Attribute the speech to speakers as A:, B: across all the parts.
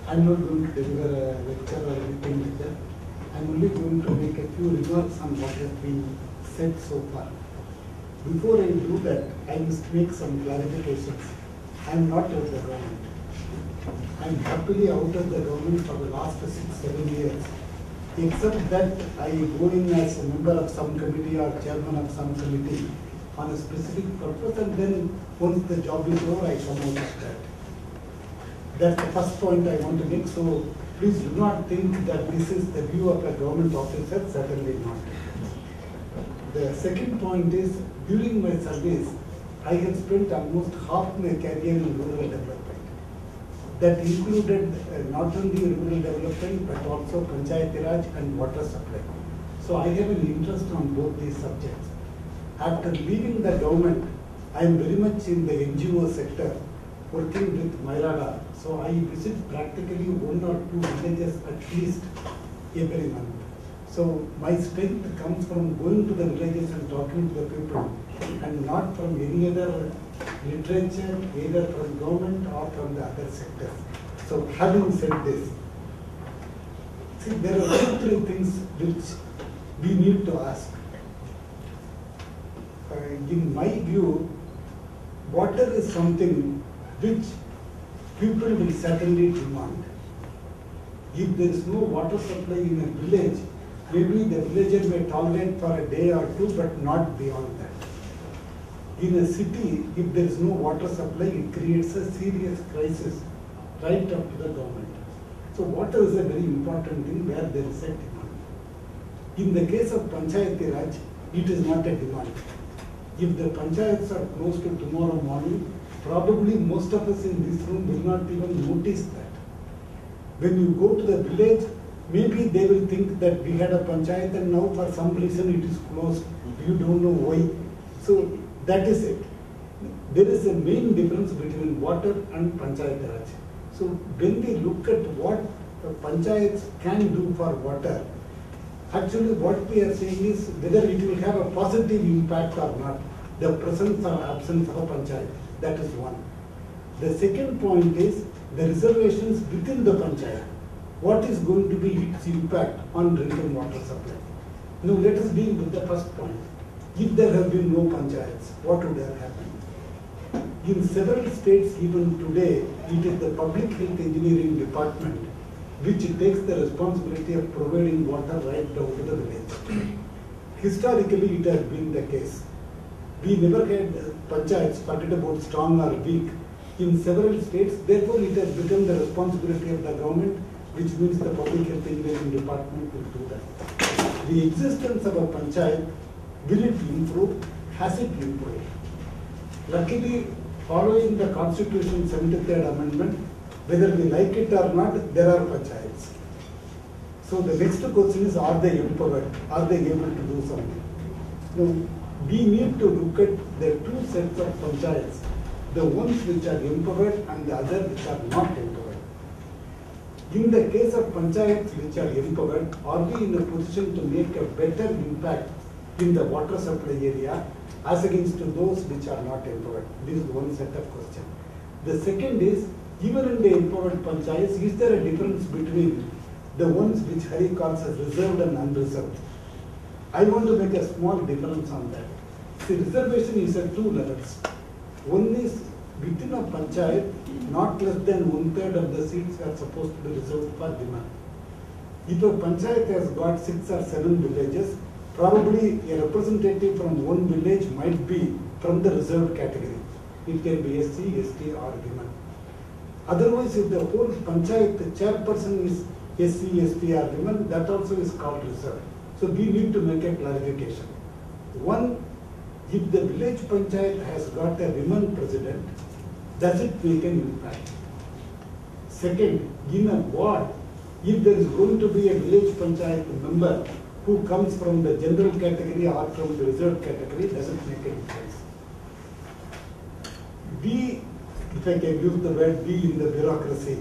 A: I'm not going to deliver a lecture or anything like that. I'm only going to make a few remarks on what has been said so far. Before I do that, I must make some clarifications. I'm not out of the government. I'm happily out of the government for the last 6-7 years. Except that I go in as a member of some committee or chairman of some committee on a specific purpose, and then once the job is over, I come out of that. That's the first point I want to make. So please do not think that this is the view of a government officer, certainly not. The second point is, during my service, I have spent almost half my career in rural development. That included not only rural development but also Panchayati Raj and water supply. So I have an interest on both these subjects. After leaving the government, I am very much in the NGO sector, working with Mairada. So I visit practically 1 or 2 villages at least every month. So my strength comes from going to the villages and talking to the people, and not from any other literature, either from government or from the other sectors. So having said this, see, there are 2-3 things which we need to ask. In my view, water is something which people will certainly demand. If there is no water supply in a village, maybe the villager may tolerate for a day or 2, but not beyond that. In a city, if there is no water supply, it creates a serious crisis right up to the government. So water is a very important thing where there is a demand. In the case of Panchayati Raj, it is not a demand. If the panchayats are closed to tomorrow morning, probably most of us in this room will not even notice that. When you go to the village, maybe they will think that we had a panchayat and now for some reason it is closed. You don't know why. So that is it. There is a main difference between water and Panchayat Raj. So when we look at what panchayats can do for water, actually what we are saying is whether it will have a positive impact or not, the presence or absence of a panchayat. That is one. The second point is the reservations within the panchayat. What is going to be its impact on drinking water supply? Now let us deal with the first point. If there have been no panchayats, what would have happened? In several states, even today, it is the public health engineering department which takes the responsibility of providing water right down to the village. Historically, it has been the case. We never had panchayats, forget about strong or weak, in several states. Therefore, it has become the responsibility of the government, which means the public health engineering department will do that. The existence of a panchayat, will it improve? Has it improved? Luckily, following the Constitution 73rd Amendment, whether we like it or not, there are panchayats. So the next question is, are they empowered? Are they able to do something? Now, we need to look at the 2 sets of panchayats, the ones which are empowered and the others which are not empowered. In the case of panchayats which are empowered, are we in a position to make a better impact in the water supply area as against to those which are not empowered? This is one set of questions. The second is, even in the empowered panchayats, is there a difference between the ones which Hari calls as reserved and unreserved? I want to make a small difference on that. See, reservation is at 2 levels. One is within a panchayat, not less than 1/3 of the seats are supposed to be reserved for women. If a panchayat has got 6 or 7 villages, probably a representative from one village might be from the reserved category. It can be SC, ST or women. Otherwise, if the whole panchayat chairperson is SC, ST or women, that also is called reserved. So we need to make a clarification. One, if the village panchayat has got a women president, does it make an impact? Second, in a ward, if there is going to be a village panchayat member who comes from the general category or from the reserved category, does it make a difference? We, if I can use the word we in the bureaucracy,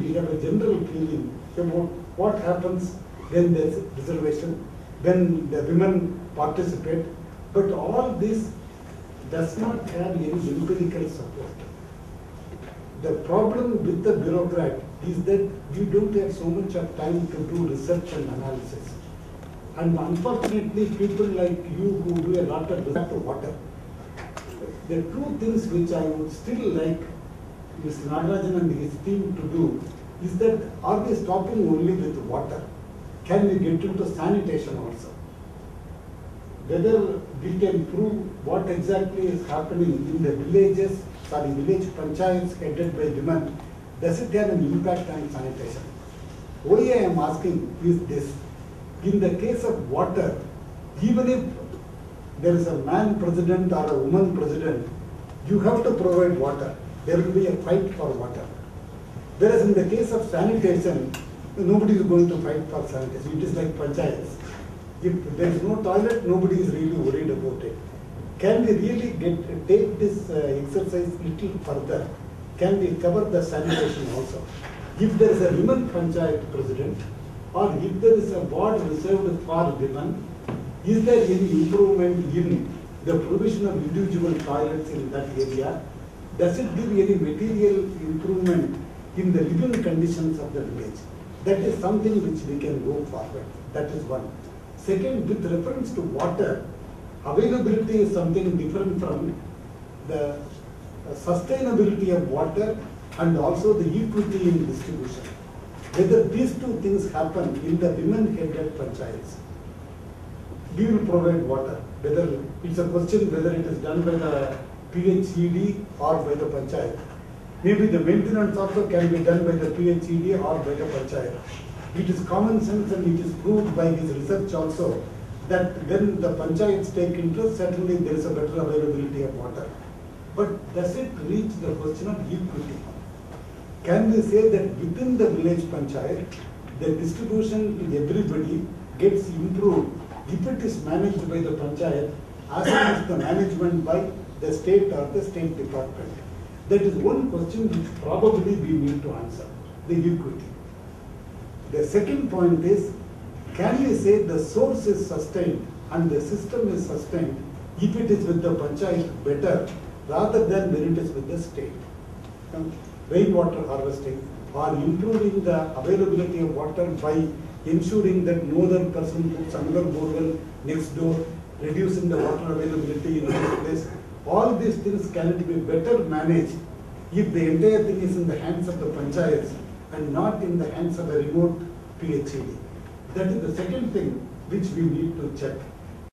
A: we have a general feeling about what happens when there is reservation, when the women participate, but all this does not have any empirical support. the problem with the bureaucrat is that we don't have so much of time to do research and analysis. And unfortunately, people like you who do a lot of research to water. The two things which I would still like Mr. Nagarajan and his team to do is that are we stopping only with water? Can we get into sanitation also? Whether we can prove what exactly is happening in the villages, village panchayats headed by women, does it have an impact on sanitation? Why I am asking is this. In the case of water, even if there is a man president or a woman president, you have to provide water. There will be a fight for water. Whereas in the case of sanitation, nobody is going to fight for sanitation. It is like panchayats. If there is no toilet, nobody is really worried about it. Can we really take this exercise little further? Can we cover the sanitation also? If there is a women panchayat president, or if there is a ward reserved for women, is there any improvement in the provision of individual toilets in that area? Does it give any material improvement in the living conditions of the village? That is something which we can go forward. That is one. Second, with reference to water, availability is something different from the sustainability of water and also the equity in distribution. Whether these two things happen in the women-headed panchayats, we will provide water. Whether it's a question whether it is done by the PHED or by the panchayat. Maybe the maintenance also can be done by the PHED or by the panchayat. It is common sense and it is proved by his research also that when the panchayats take interest, certainly there is a better availability of water. But does it reach the question of equity? Can we say that within the village panchayat, the distribution to everybody gets improved if it is managed by the panchayat as well as the management by the state or the state department? That is one question which probably we need to answer, the equity. The second point is, can we say the source is sustained and the system is sustained if it is with the panchayat better rather than when it is with the state? Rainwater harvesting or improving the availability of water by ensuring that no other person puts another borewell next door, reducing the water availability in this place. All these things can be better managed if the entire thing is in the hands of the panchayats and not in the hands of a remote PHED. That is the second thing which we need to check.